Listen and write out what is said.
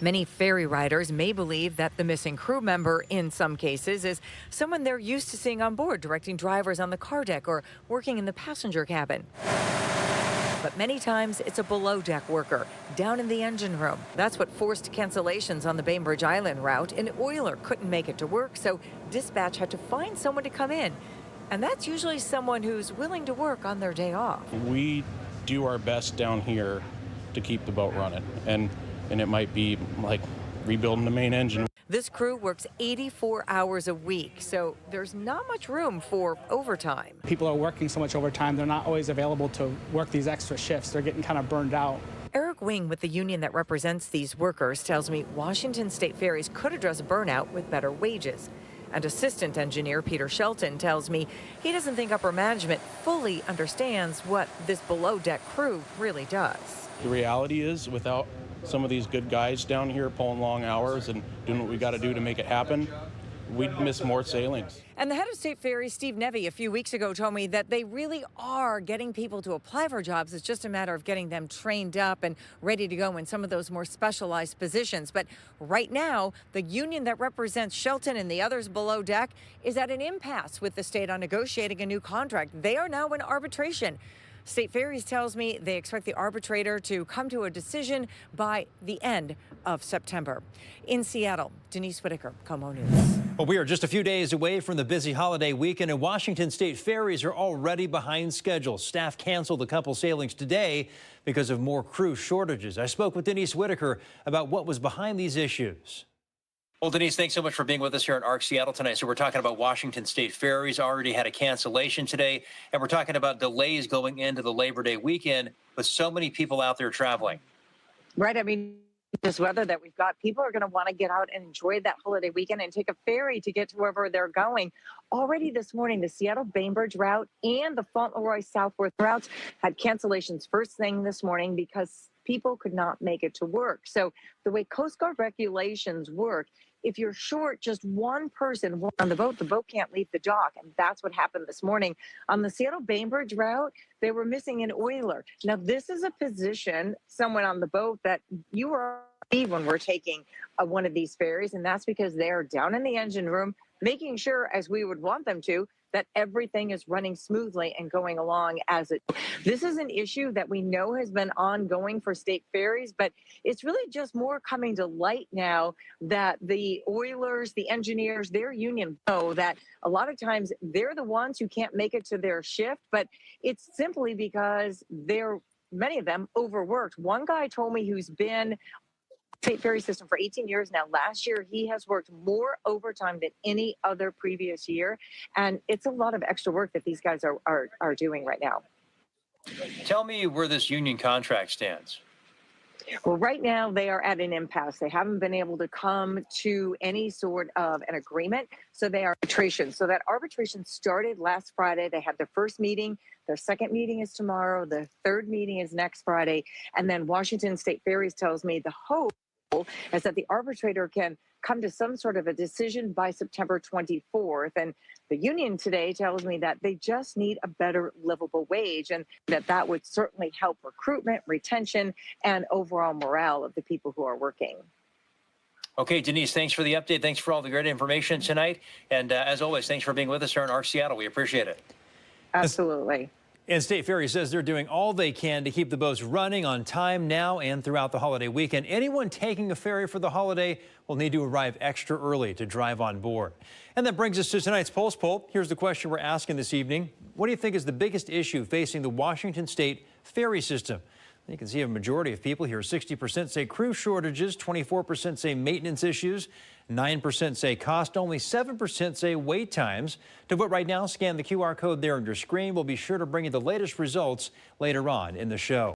Many ferry riders may believe that the missing crew member, in some cases, is someone they're used to seeing on board, directing drivers on the car deck or working in the passenger cabin. But many times it's a below deck worker down in the engine room. That's what forced cancellations on the Bainbridge Island route. An oiler couldn't make it to work, so dispatch had to find someone to come in. And that's usually someone who's willing to work on their day off. We do our best down here to keep the boat running, and it might be like rebuilding the main engine. This crew works 84 hours a week, so there's not much room for overtime. People are working so much overtime, they're not always available to work these extra shifts. They're getting kind of burned out. Eric Wing with the union that represents these workers tells me Washington State Ferries could address burnout with better wages. And assistant engineer Peter Shelton tells me he doesn't think upper management fully understands what this below-deck crew really does. The reality is, without some of these good guys down here pulling long hours and doing what we got to do to make it happen, we'd miss more sailings. And the head of State Ferries, Steve Nevy, a few weeks ago told me that they really are getting people to apply for jobs. It's just a matter of getting them trained up and ready to go in some of those more specialized positions. But right now, the union that represents Shelton and the others below deck is at an impasse with the state on negotiating a new contract. They are now in arbitration. State Ferries tells me they expect the arbitrator to come to a decision by the end of September. In Seattle, Denise Whitaker, KOMO News. Well, we are just a few days away from the busy holiday weekend, and Washington State Ferries are already behind schedule. Staff canceled a couple sailings today because of more crew shortages. I spoke with Denise Whitaker about what was behind these issues. Well, Denise, thanks so much for being with us here in ARC Seattle tonight. So we're talking about Washington State Ferries already had a cancellation today, and we're talking about delays going into the Labor Day weekend with so many people out there traveling. Right. I mean, this weather that we've got, people are going to want to get out and enjoy that holiday weekend and take a ferry to get to wherever they're going. Already this morning, the Seattle Bainbridge route and the Fauntleroy Southworth routes had cancellations first thing this morning because people could not make it to work. So the way Coast Guard regulations work, if you're short just one person on the boat can't leave the dock. And that's what happened this morning. On the Seattle Bainbridge route, they were missing an oiler. Now, this is a position, someone on the boat that you are when we're taking one of these ferries. And that's because they're down in the engine room, making sure, as we would want them to, that everything is running smoothly and going along as it. This is an issue that we know has been ongoing for state ferries, but it's really just more coming to light now that the oilers, the engineers, their union know that a lot of times they're the ones who can't make it to their shift, but it's simply because many of them overworked. One guy told me who's been State Ferry system for 18 years now. Last year, he has worked more overtime than any other previous year. And it's a lot of extra work that these guys are doing right now. Tell me where this union contract stands. Well, right now they are at an impasse. They haven't been able to come to any sort of an agreement. So they are arbitration. So that arbitration started last Friday. They had their first meeting. Their second meeting is tomorrow. The third meeting is next Friday. And then Washington State Ferries tells me the hope is that the arbitrator can come to some sort of a decision by September 24th. And the union today tells me that they just need a better livable wage and that would certainly help recruitment, retention, and overall morale of the people who are working. Okay, Denise, thanks for the update. Thanks for all the great information tonight. And as always, thanks for being with us here in ARC Seattle. We appreciate it. Absolutely. And State Ferry says they're doing all they can to keep the boats running on time now and throughout the holiday weekend. Anyone taking a ferry for the holiday will need to arrive extra early to drive on board. And that brings us to tonight's Pulse Poll. Here's the question we're asking this evening. What do you think is the biggest issue facing the Washington State ferry system? You can see a majority of people here. 60% say crew shortages, 24% say maintenance issues, 9% say cost, only 7% say wait times. To vote right now, scan the QR code there on your screen. We'll be sure to bring you the latest results later on in the show.